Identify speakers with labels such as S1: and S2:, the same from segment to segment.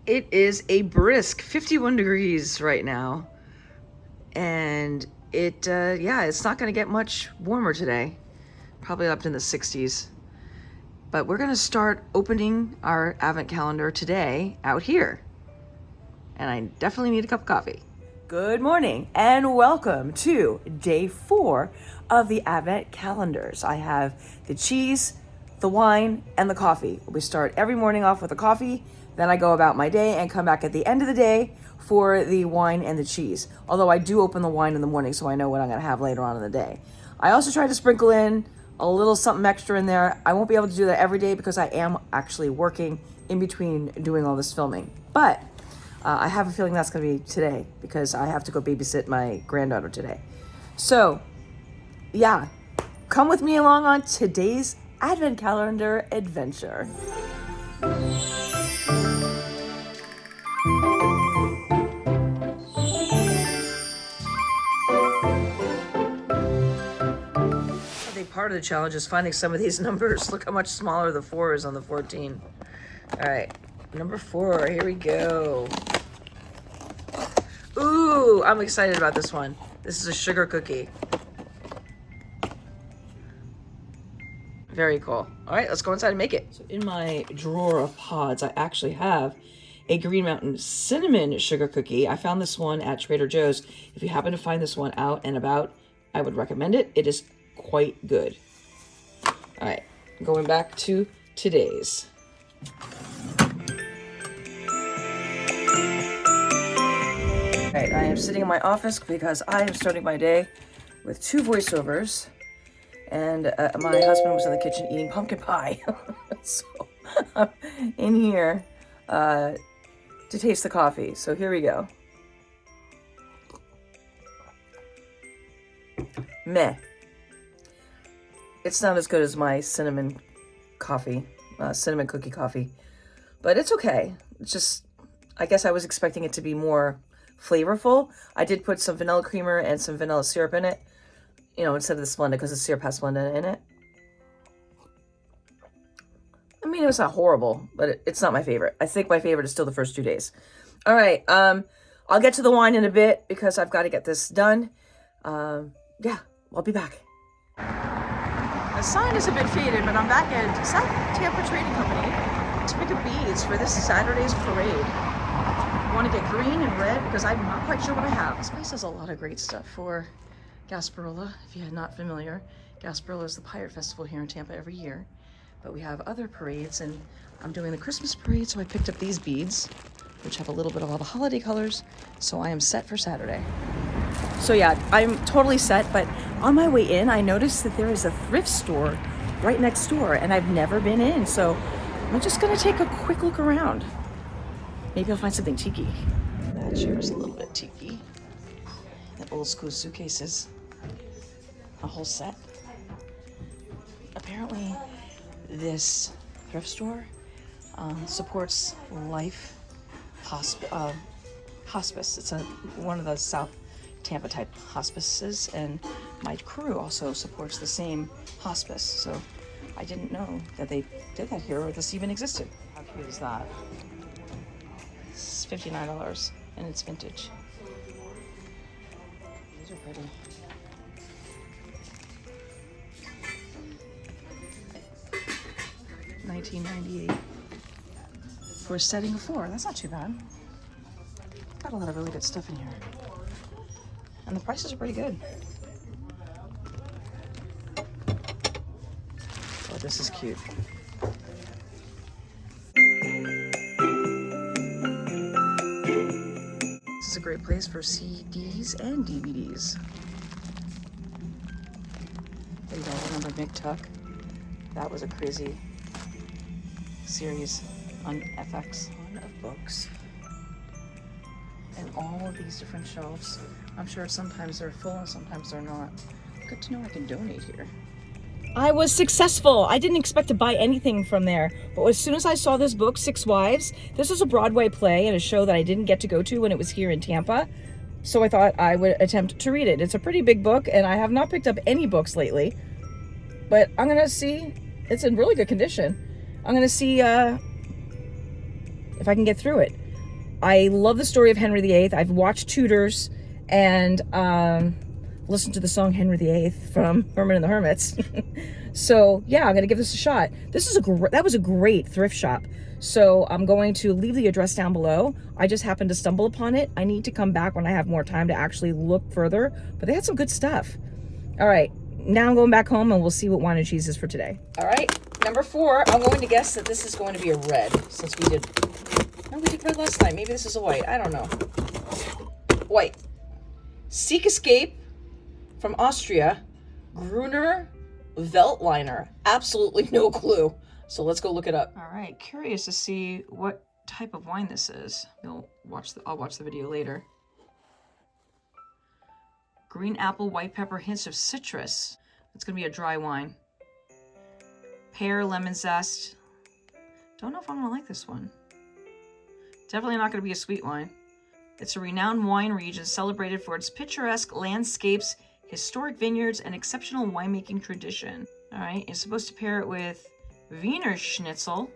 S1: It is a brisk 51 degrees right now. And it's not going to get much warmer today. Probably up in the 60s. But we're going to start opening our Advent calendar today out here. And I definitely need a cup of coffee. Good morning and welcome to day 4 of the Advent calendars. I have the cheese, the wine, and the coffee. We start every morning off with the coffee, then I go about my day and come back at the end of the day for the wine and the cheese. Although I do open the wine in the morning so I know what I'm going to have later on in the day. I also try to sprinkle in a little something extra in there. I won't be able to do that every day because I am actually working in between doing all this filming. But I have a feeling that's going to be today because I have to go babysit my granddaughter today. So, yeah, come with me along on today's Advent calendar adventure. Part of the challenge is finding some of these numbers. Look how much smaller the 4 is on the 14. All right, number 4, here we go. Ooh, I'm excited about this one. This is a sugar cookie. Very cool. All right, let's go inside and make it. So in my drawer of pods, I actually have a Green Mountain cinnamon sugar cookie. I found this one at Trader Joe's. If you happen to find this one out and about, I would recommend it. It is quite good. All right, going back to today's. All right, I am sitting in my office because I am starting my day with 2 voiceovers, and my husband was in the kitchen eating pumpkin pie. So I'm in here to taste the coffee. So here we go. Meh. It's not as good as my cinnamon cookie coffee, but it's okay. It's just, I guess I was expecting it to be more flavorful. I did put some vanilla creamer and some vanilla syrup in it, instead of the Splenda because the syrup has Splenda in it. I mean, it was not horrible, but it's not my favorite. I think my favorite is still the first 2 days. All right, I'll get to the wine in a bit because I've got to get this done. Yeah, I'll be back. The sign is a bit faded, but I'm back at South Tampa Trading Company to pick up beads for this Saturday's parade. I want to get green and red because I'm not quite sure what I have. This place has a lot of great stuff for Gasparilla. If you're not familiar, Gasparilla is the pirate festival here in Tampa every year. But we have other parades, and I'm doing the Christmas parade, so I picked up these beads, which have a little bit of all the holiday colors, so I am set for Saturday. So yeah, I'm totally set, but on my way in, I noticed that there is a thrift store right next door, and I've never been in, so I'm just gonna take a quick look around. Maybe I'll find something tiki. That chair is a little bit tiki. The old school suitcases, a whole set. Apparently, this thrift store supports life hospice. It's one of the South Tampa type hospices, and my crew also supports the same hospice. So I didn't know that they did that here or this even existed. How cute is that? It's $59 and it's vintage. These are pretty. $19.98 for a setting of 4. That's not too bad. Got a lot of really good stuff in here. And the prices are pretty good. Oh, this is cute. This is a great place for CDs and DVDs. You guys remember Mick Tuck? That was a crazy series on FX. Ton of books. And all of these different shelves. I'm sure sometimes they're full and sometimes they're not. Good to know I can donate here. I was successful. I didn't expect to buy anything from there. But as soon as I saw this book, Six Wives, this was a Broadway play and a show that I didn't get to go to when it was here in Tampa. So I thought I would attempt to read it. It's a pretty big book, and I have not picked up any books lately. But I'm going to see. It's in really good condition. I'm going to see if I can get through it. I love the story of Henry VIII. I've watched Tudors and listened to the song Henry VIII from Herman and the Hermits. So yeah, I'm gonna give this a shot. That was a great thrift shop. So I'm going to leave the address down below. I just happened to stumble upon it. I need to come back when I have more time to actually look further, but they had some good stuff. All right, now I'm going back home and we'll see what wine and cheese is for today. All right, number 4, I'm going to guess that this is going to be a red, since we did red last night. Maybe this is a white, I don't know. White. Seek Escape from Austria, Gruner Veltliner. Absolutely no clue. So let's go look it up. All right, curious to see what type of wine this is. I'll watch the video later. Green apple, white pepper, hints of citrus. It's gonna be a dry wine. Pear, lemon zest. Don't know if I'm gonna like this one. Definitely not gonna be a sweet wine. It's a renowned wine region celebrated for its picturesque landscapes, historic vineyards, and exceptional winemaking tradition. All right, it's supposed to pair it with Wiener Schnitzel,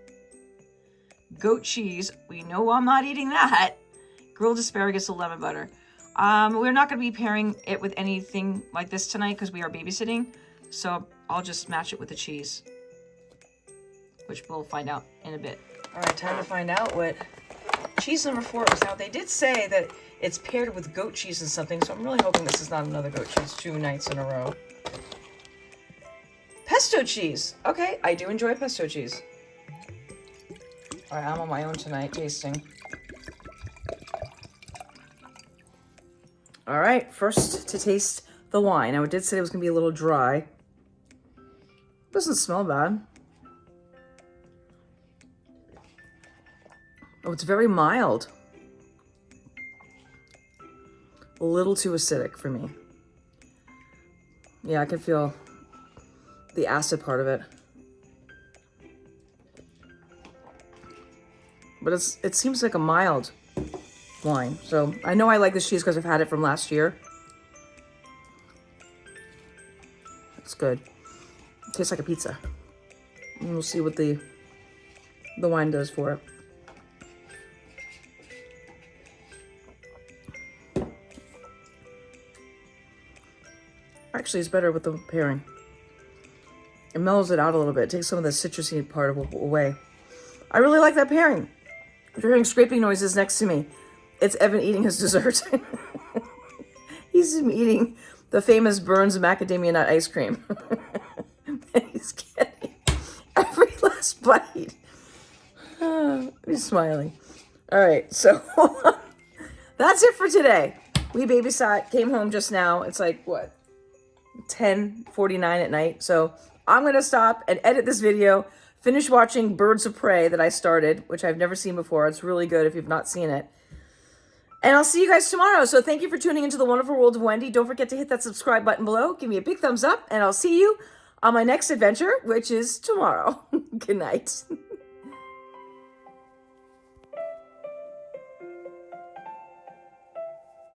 S1: goat cheese. We know I'm not eating that. Grilled asparagus and lemon butter. We're not going to be pairing it with anything like this tonight because we are babysitting. So I'll just match it with the cheese, which we'll find out in a bit. All right, time to find out what cheese number 4 is. Now, they did say that it's paired with goat cheese and something, so I'm really hoping this is not another goat cheese 2 nights in a row. Pesto cheese. Okay, I do enjoy pesto cheese. All right, I'm on my own tonight tasting. All right, first to taste the wine. Now, it did say it was going to be a little dry. Doesn't smell bad. Oh, it's very mild. A little too acidic for me. Yeah, I can feel the acid part of it. But it seems like a mild wine. So I know I like this cheese because I've had it from last year. It's good. It tastes like a pizza. And we'll see what the wine does for it. Actually, it's better with the pairing. It mellows it out a little bit. It takes some of the citrusy part away. I really like that pairing. If you're hearing scraping noises next to me, it's Evan eating his dessert. He's eating the famous Burns macadamia nut ice cream. And he's getting every last bite. He's smiling. All right, so that's it for today. We babysat, came home just now. It's like, what, 10:49 at night. So I'm going to stop and edit this video, finish watching Birds of Prey that I started, which I've never seen before. It's really good if you've not seen it. And I'll see you guys tomorrow. So thank you for tuning into the Wonderful World of Wendy. Don't forget to hit that subscribe button below. Give me a big thumbs up, and I'll see you on my next adventure, which is tomorrow. Good night.